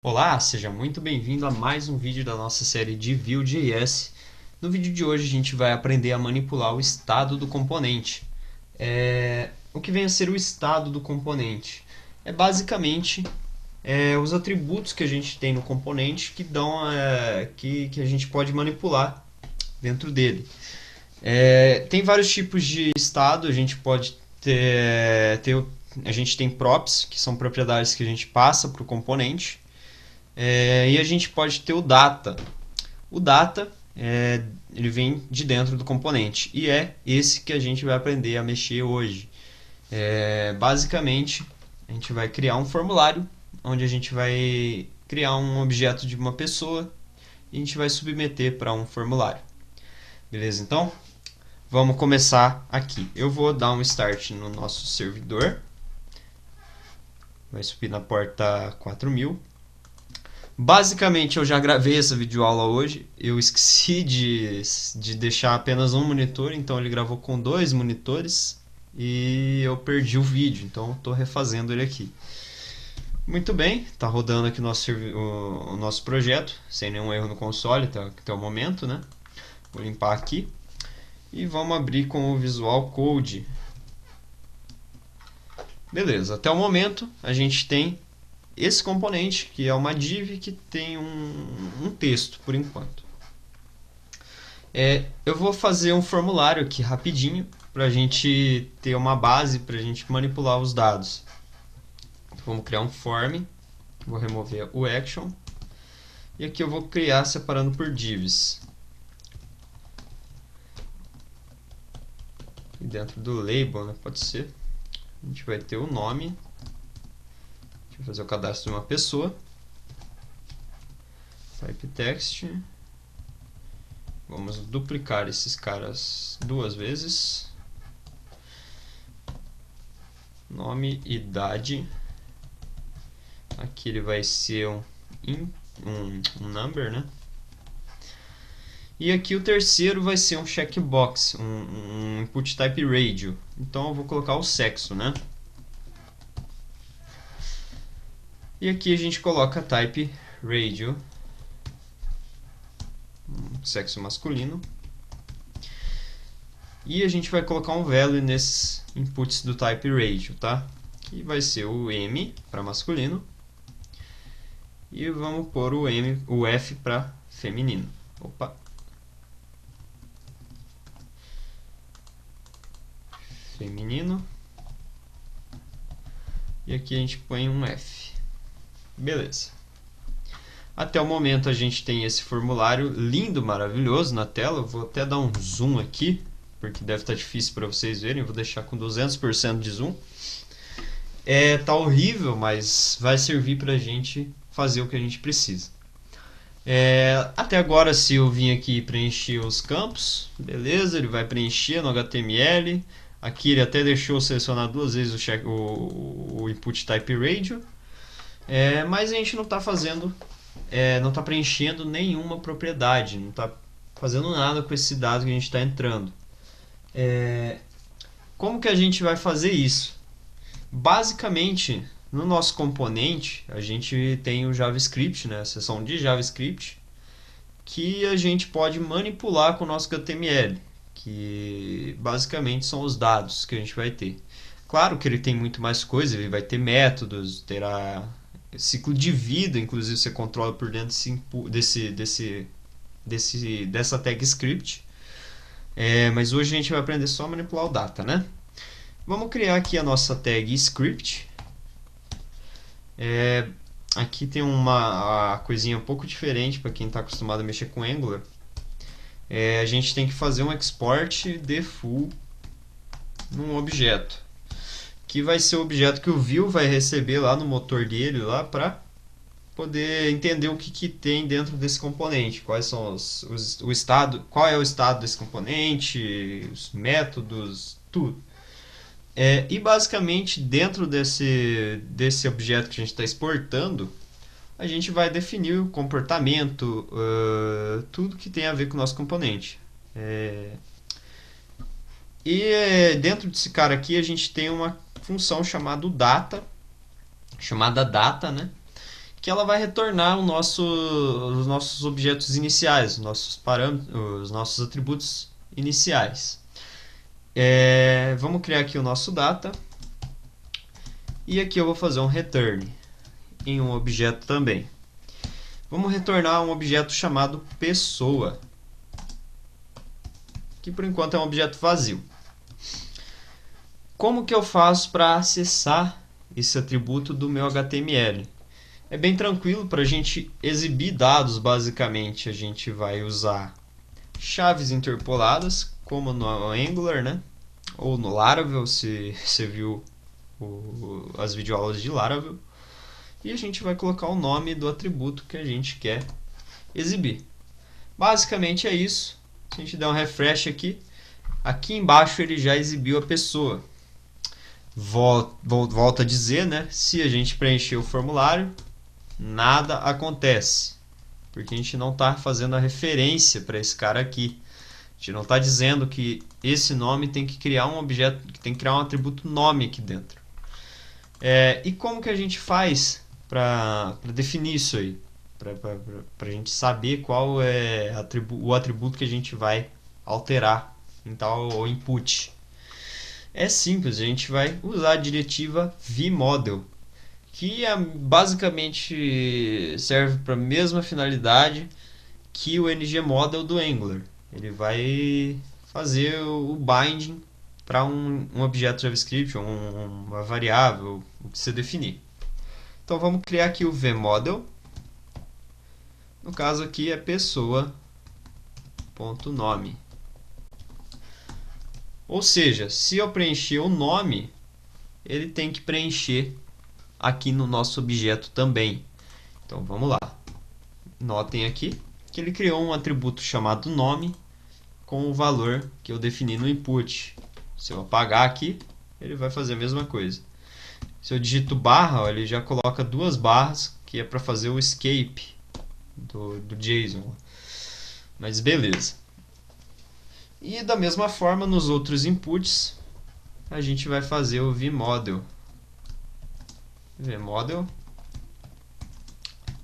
Olá, seja muito bem-vindo a mais um vídeo da nossa série de Vue.js. No vídeo de hoje a gente vai aprender a manipular o estado do componente. O que vem a ser o estado do componente? É basicamente os atributos que a gente tem no componente que que a gente pode manipular dentro dele. Tem vários tipos de estado, a gente pode a gente tem props, que são propriedades que a gente passa para o componente. E a gente pode ter o data. O data ele vem de dentro do componente e é esse que a gente vai aprender a mexer hoje. Basicamente, a gente vai criar um formulário onde a gente vai criar um objeto de uma pessoa e a gente vai submeter para um formulário. Beleza? Então, vamos começar aqui. Eu vou dar um start no nosso servidor. Vai subir na porta 4000. Basicamente, eu já gravei essa videoaula hoje. Eu esqueci de deixar apenas um monitor, então ele gravou com dois monitores e eu perdi o vídeo, então estou refazendo ele aqui. Muito bem, está rodando aqui o nosso projeto, sem nenhum erro no console até o momento, né? Vou limpar aqui e vamos abrir com o Visual Code. Beleza, até o momento a gente tem esse componente, que é uma div que tem um texto, por enquanto. Eu vou fazer um formulário aqui rapidinho, para a gente ter uma base, para a gente manipular os dados. Então, vamos criar um form, vou remover o action, e aqui eu vou criar separando por divs. E dentro do label, né, pode ser, a gente vai ter o nome. Deixa eu fazer o cadastro de uma pessoa. Type text. Vamos duplicar esses caras duas vezes. Nome, idade. Aqui ele vai ser um number, né? E aqui o terceiro vai ser um checkbox, um input type radio. Então eu vou colocar o sexo, né? E aqui a gente coloca type radio, sexo masculino. E a gente vai colocar um value nesses inputs do type radio, tá? Que vai ser o M para masculino. E vamos pôr o F para feminino. Opa. Feminino. E aqui a gente põe um F. Beleza. Até o momento a gente tem esse formulário lindo, maravilhoso na tela. Eu vou até dar um zoom aqui, porque deve estar difícil para vocês verem. Eu vou deixar com 200% de zoom. Tá horrível, mas vai servir para a gente fazer o que a gente precisa. Até agora, se eu vim aqui preencher os campos, beleza, ele vai preencher no HTML. Aqui ele até deixou eu selecionar duas vezes o input type radio. Mas a gente não está fazendo, não está preenchendo nenhuma propriedade, não está fazendo nada com esse dado que a gente está entrando. Como que a gente vai fazer isso? Basicamente, no nosso componente, a gente tem o JavaScript, né, a seção de JavaScript, que a gente pode manipular com o nosso HTML, que basicamente são os dados que a gente vai ter. Claro que ele tem muito mais coisa, ele vai ter métodos, terá ciclo de vida, inclusive você controla por dentro dessa tag script. Mas hoje a gente vai aprender só a manipular o data, né? Vamos criar aqui a nossa tag script. Aqui tem uma coisinha um pouco diferente para quem está acostumado a mexer com Angular. A gente tem que fazer um export de full num objeto, que vai ser o objeto que o Vue vai receber lá no motor dele lá para poder entender o que tem dentro desse componente, quais são o estado, qual é o estado desse componente, os métodos, tudo. E basicamente dentro desse objeto que a gente está exportando, a gente vai definir o comportamento, tudo que tem a ver com o nosso componente. Dentro desse cara aqui a gente tem uma função chamada data, né? que ela vai retornar os nossos objetos iniciais, os nossos parâmetros, os nossos atributos iniciais. Vamos criar aqui o nosso data, e aqui eu vou fazer um return em um objeto também. Vamos retornar um objeto chamado pessoa, que por enquanto é um objeto vazio. Como que eu faço para acessar esse atributo do meu HTML? É bem tranquilo. Para a gente exibir dados, basicamente, a gente vai usar chaves interpoladas, como no Angular, né? Ou no Laravel, se você viu as videoaulas de Laravel. E a gente vai colocar o nome do atributo que a gente quer exibir. Basicamente é isso. Se a gente der um refresh aqui embaixo ele já exibiu a pessoa. Volto a dizer, né? Se a gente preencher o formulário, nada acontece, porque a gente não está fazendo a referência para esse cara aqui. A gente não está dizendo que esse nome tem que criar um objeto, que tem que criar um atributo nome aqui dentro. E como que a gente faz para definir isso aí? Para a gente saber qual é o atributo que a gente vai alterar em tal input. É simples, a gente vai usar a diretiva vModel, que basicamente serve para a mesma finalidade que o ngModel do Angular. Ele vai fazer o binding para um objeto JavaScript, ou uma variável, o que você definir. Então vamos criar aqui o vModel. No caso aqui é pessoa.nome. Ou seja, se eu preencher o nome, ele tem que preencher aqui no nosso objeto também. Então vamos lá. Notem aqui que ele criou um atributo chamado nome com o valor que eu defini no input. Se eu apagar aqui, ele vai fazer a mesma coisa. Se eu digito barra, ele já coloca duas barras, que é para fazer o escape do JSON. Mas beleza. E da mesma forma, nos outros inputs, a gente vai fazer o vModel. vModel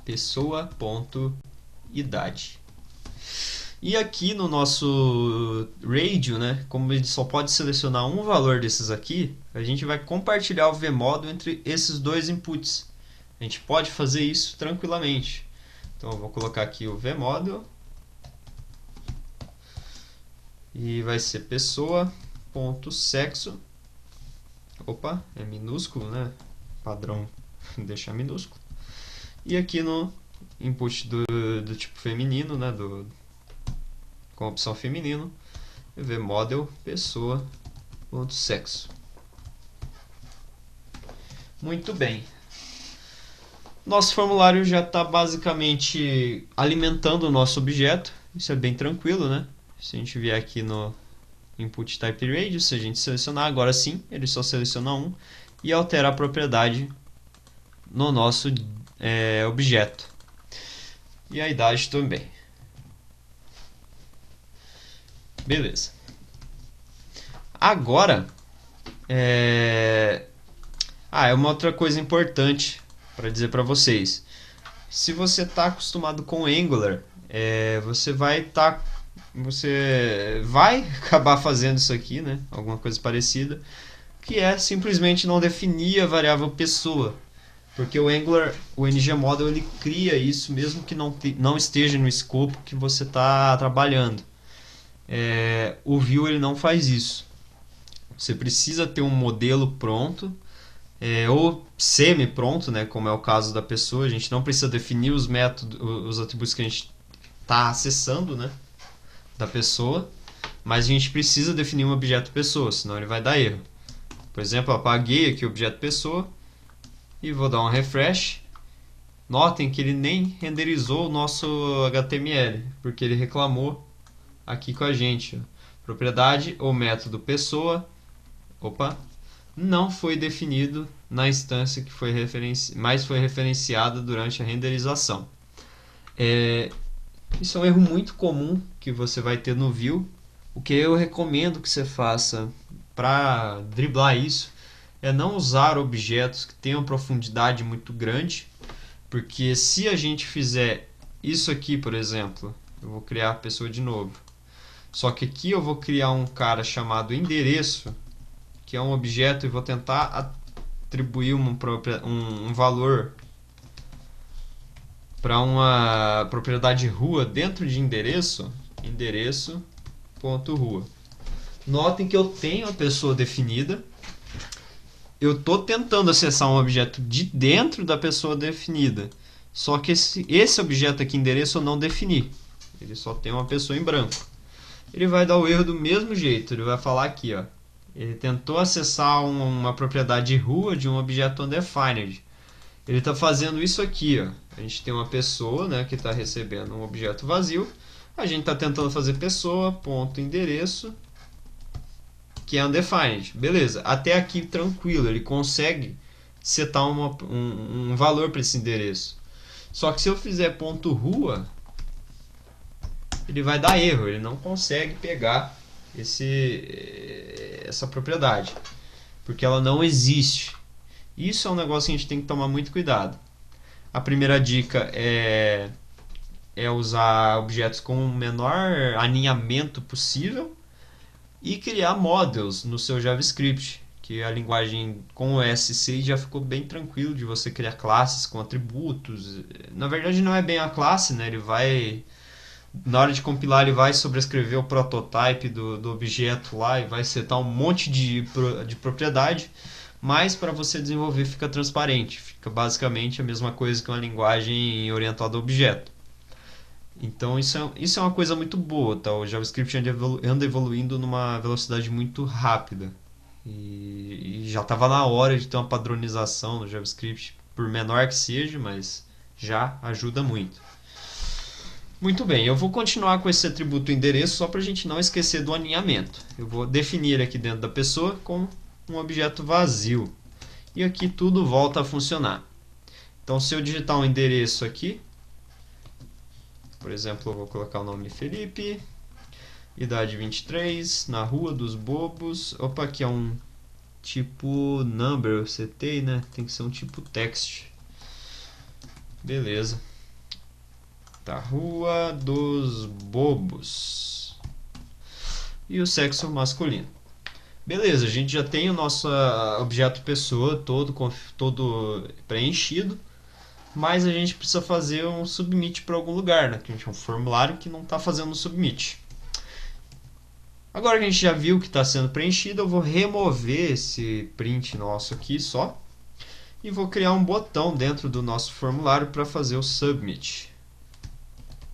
pessoa.idade. E aqui no nosso radio, né, como ele só pode selecionar um valor desses aqui, a gente vai compartilhar o vModel entre esses dois inputs. A gente pode fazer isso tranquilamente. Então eu vou colocar aqui o vModel e vai ser pessoa.sexo. Opa, é minúsculo, né? Padrão deixar minúsculo. E aqui no input do tipo feminino, né, com a opção feminino, vModel pessoa.sexo. Muito bem. Nosso formulário já está basicamente alimentando o nosso objeto. Isso é bem tranquilo, né? Se a gente vier aqui no input type radius, se a gente selecionar, agora sim, ele só seleciona um e altera a propriedade no nosso objeto. E a idade também. Beleza. Agora, é uma outra coisa importante para dizer para vocês. Se você está acostumado com Angular, você vai acabar fazendo isso aqui, né? Alguma coisa parecida, que é simplesmente não definir a variável pessoa, porque o Angular, o ngModel, ele cria isso mesmo que não esteja no escopo que você está trabalhando. O Vue ele não faz isso. Você precisa ter um modelo pronto, ou semi-pronto, né, como é o caso da pessoa. A gente não precisa definir os métodos, os atributos que a gente está acessando, né, da pessoa, mas a gente precisa definir um objeto pessoa, senão ele vai dar erro. Por exemplo, eu apaguei aqui o objeto pessoa e vou dar um refresh. Notem que ele nem renderizou o nosso HTML, porque ele reclamou aqui com a gente. Propriedade ou método pessoa, não foi definido na instância que foi mais foi referenciada durante a renderização. Isso é um erro muito comum que você vai ter no Vue. O que eu recomendo que você faça para driblar isso é não usar objetos que tenham profundidade muito grande, Porque se a gente fizer isso aqui, por exemplo, eu vou criar a pessoa de novo. Só que aqui eu vou criar um cara chamado endereço, que é um objeto, e vou tentar atribuir um valor para uma propriedade rua dentro de endereço.rua. Notem que eu tenho a pessoa definida. Eu estou tentando acessar um objeto de dentro da pessoa definida. Só que esse objeto aqui, endereço, eu não defini. Ele só tem uma pessoa em branco. Ele vai dar o erro do mesmo jeito. Ele vai falar aqui, ó. Ele tentou acessar uma propriedade rua de um objeto undefined. Ele está fazendo isso aqui, ó. A gente tem uma pessoa, né, que está recebendo um objeto vazio. A gente está tentando fazer pessoa.endereço, que é undefined. Beleza, até aqui tranquilo, ele consegue setar um valor para esse endereço. Só que se eu fizer ponto .rua, ele vai dar erro, ele não consegue pegar essa propriedade, porque ela não existe. Isso é um negócio que a gente tem que tomar muito cuidado. A primeira dica é usar objetos com o menor alinhamento possível e criar models no seu JavaScript, que a linguagem com o ES6 já ficou bem tranquilo de você criar classes com atributos. Na verdade não é bem a classe, né? Ele vai, na hora de compilar, ele vai sobrescrever o prototype do objeto lá e vai setar um monte de propriedade, mas para você desenvolver fica transparente, fica basicamente a mesma coisa que uma linguagem orientada a objeto. Então isso é uma coisa muito boa, tá? O JavaScript anda evoluindo numa velocidade muito rápida. E já estava na hora de ter uma padronização no JavaScript, por menor que seja, mas já ajuda muito. Muito bem, eu vou continuar com esse atributo endereço só para a gente não esquecer do alinhamento. Eu vou definir aqui dentro da pessoa como um objeto vazio. E aqui tudo volta a funcionar. Então se eu digitar um endereço aqui, por exemplo, eu vou colocar o nome Felipe, idade 23, na Rua dos Bobos. Opa, aqui é um tipo number, eu setei, né? Tem que ser um tipo text. Beleza. Tá, Rua dos Bobos. E o sexo masculino. Beleza, a gente já tem o nosso objeto pessoa todo preenchido. Mas a gente precisa fazer um submit para algum lugar, né? Que a gente é um formulário que não está fazendo um submit. Agora que a gente já viu que está sendo preenchido, eu vou remover esse print nosso aqui só e vou criar um botão dentro do nosso formulário para fazer o submit.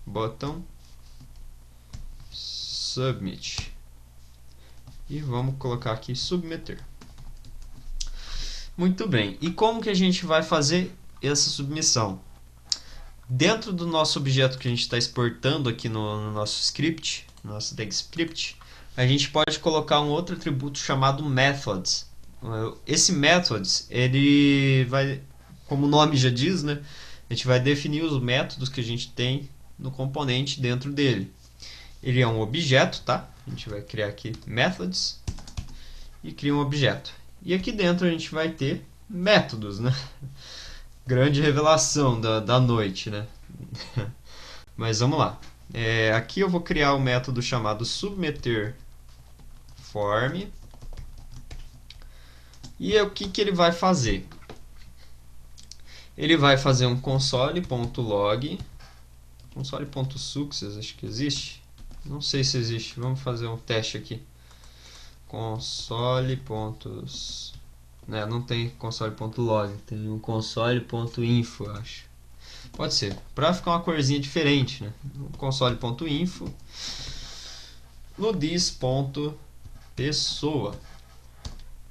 Botão submit. E vamos colocar aqui submeter. Muito bem. E como que a gente vai fazer essa submissão? Dentro do nosso objeto que a gente está exportando aqui no nosso script, no nosso TagScript, a gente pode colocar um outro atributo chamado methods. Esse methods, ele vai, como o nome já diz, né? A gente vai definir os métodos que a gente tem no componente dentro dele. Ele é um objeto, tá? A gente vai criar aqui methods e cria um objeto. E aqui dentro a gente vai ter métodos, né? Grande revelação da noite, né? Mas vamos lá. Aqui eu vou criar um método chamado submeter form. E o que ele vai fazer? Ele vai fazer um console.log, console.success, acho que existe. Não sei se existe. Vamos fazer um teste aqui. Console. Não tem console.log, tem um console.info, acho. Pode ser, para ficar uma corzinha diferente, né? Console.info ludis.pessoa.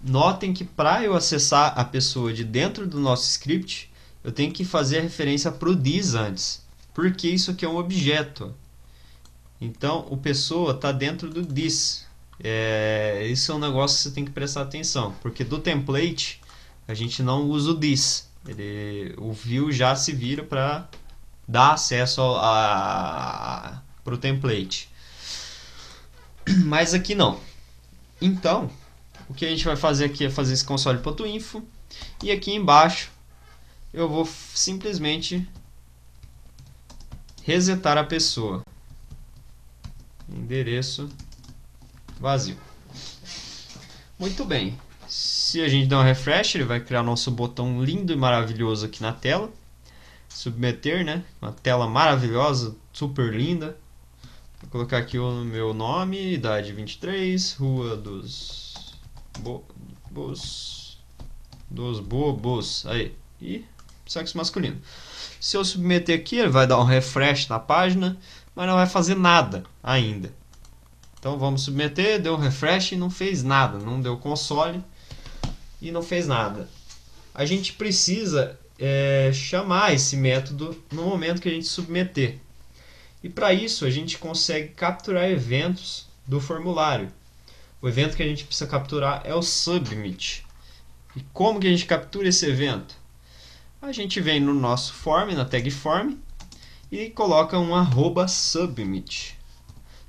Notem que para eu acessar a pessoa de dentro do nosso script, eu tenho que fazer a referência para o dis antes, porque isso aqui é um objeto. Então, o pessoa está dentro do dis. Isso é um negócio que você tem que prestar atenção, porque do template a gente não usa o this. O view já se vira para dar acesso para o template, mas aqui não. Então o que a gente vai fazer aqui é fazer esse console.info e aqui embaixo eu vou simplesmente resetar a pessoa. Endereço vazio. Muito bem. Se a gente der um refresh, ele vai criar nosso botão lindo e maravilhoso aqui na tela. Submeter, né? Uma tela maravilhosa, super linda. Vou colocar aqui o meu nome, idade 23, rua dos bobos, aí, e sexo masculino. Se eu submeter aqui, ele vai dar um refresh na página, mas não vai fazer nada ainda. Então vamos submeter, deu um refresh e não fez nada, não deu console e não fez nada. A gente precisa chamar esse método no momento que a gente submeter. E para isso a gente consegue capturar eventos do formulário. O evento que a gente precisa capturar é o submit. E como que a gente captura esse evento? A gente vem no nosso form, na tag form, e coloca um @submit.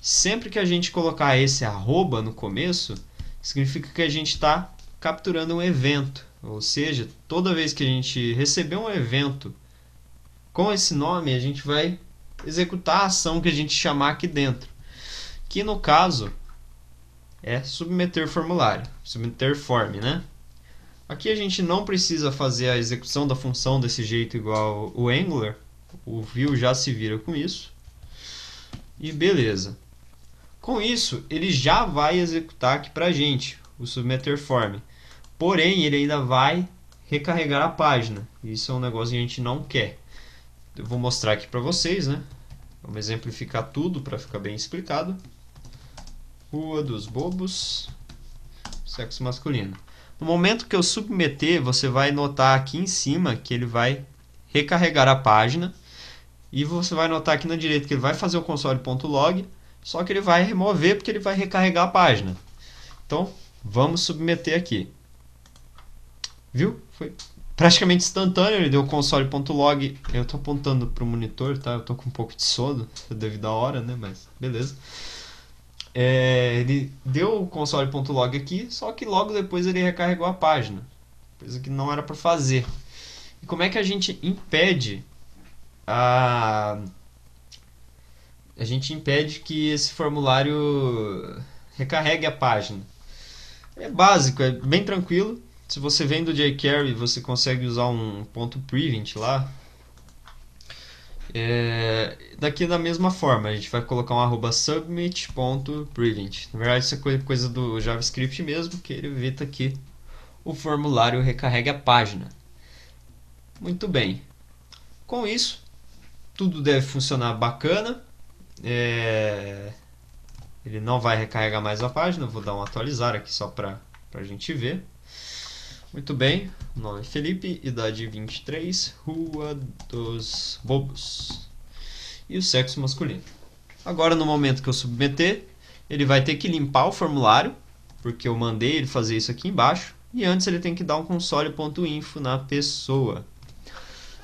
Sempre que a gente colocar esse arroba no começo, significa que a gente está capturando um evento. Ou seja, toda vez que a gente receber um evento com esse nome, a gente vai executar a ação que a gente chamar aqui dentro. Que no caso é submeter formulário, submeter form, né? Aqui a gente não precisa fazer a execução da função desse jeito igual o Angular. O Vue já se vira com isso. E beleza. Com isso, ele já vai executar aqui pra gente o submeter form. Porém, ele ainda vai recarregar a página. Isso é um negócio que a gente não quer. Eu vou mostrar aqui para vocês, né? Vamos exemplificar tudo para ficar bem explicado. Rua dos bobos, sexo masculino. No momento que eu submeter, você vai notar aqui em cima que ele vai recarregar a página. E você vai notar aqui na direita que ele vai fazer o console.log, só que ele vai remover porque ele vai recarregar a página. Então, vamos submeter aqui. Viu? Foi praticamente instantâneo, ele deu o console.log. Eu estou apontando para o monitor, tá? Eu estou com um pouco de sono devido à hora, né? Mas beleza. Ele deu o console.log aqui, só que logo depois ele recarregou a página. Coisa que não era para fazer. E como é que a gente impede que esse formulário recarregue a página? É básico, é bem tranquilo. Se você vem do jQuery, você consegue usar um .prevent lá. Daqui da mesma forma, a gente vai colocar um @submit.prevent. Na verdade, isso é coisa do JavaScript mesmo, que ele evita que o formulário recarregue a página. Muito bem. Com isso, tudo deve funcionar bacana. Ele não vai recarregar mais a página. Eu vou dar um atualizar aqui só para a gente ver. Muito bem, nome é Felipe, idade 23, rua dos bobos e o sexo masculino. Agora, no momento que eu submeter, ele vai ter que limpar o formulário, porque eu mandei ele fazer isso aqui embaixo, e antes ele tem que dar um console.info na pessoa.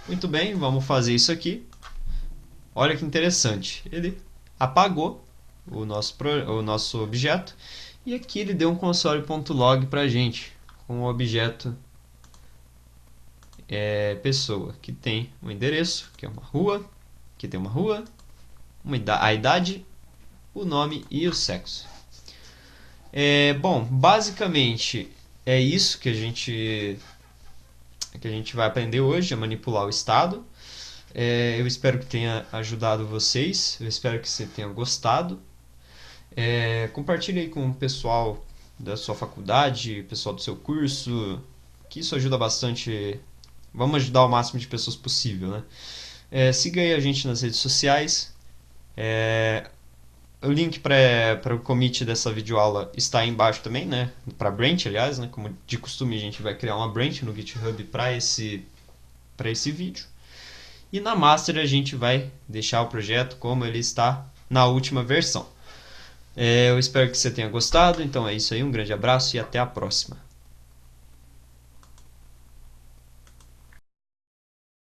Muito bem, vamos fazer isso aqui. Olha que interessante, ele apagou o nosso objeto, e aqui ele deu um console.log para a gente, com o objeto pessoa, que tem um endereço, que é uma rua, que tem uma rua, a idade, o nome e o sexo. Bom, basicamente é isso que a gente vai aprender hoje, a manipular o estado. Eu espero que tenha ajudado vocês, eu espero que você tenha gostado. Compartilhe aí com o pessoal da sua faculdade, pessoal do seu curso, que isso ajuda bastante. Vamos ajudar o máximo de pessoas possível, né? Siga aí a gente nas redes sociais. O link para o commit dessa videoaula está aí embaixo também, né? Para branch, aliás, né? Como de costume, a gente vai criar uma branch no GitHub para esse vídeo. E na master a gente vai deixar o projeto como ele está na última versão. Eu espero que você tenha gostado. Então é isso aí, um grande abraço e até a próxima.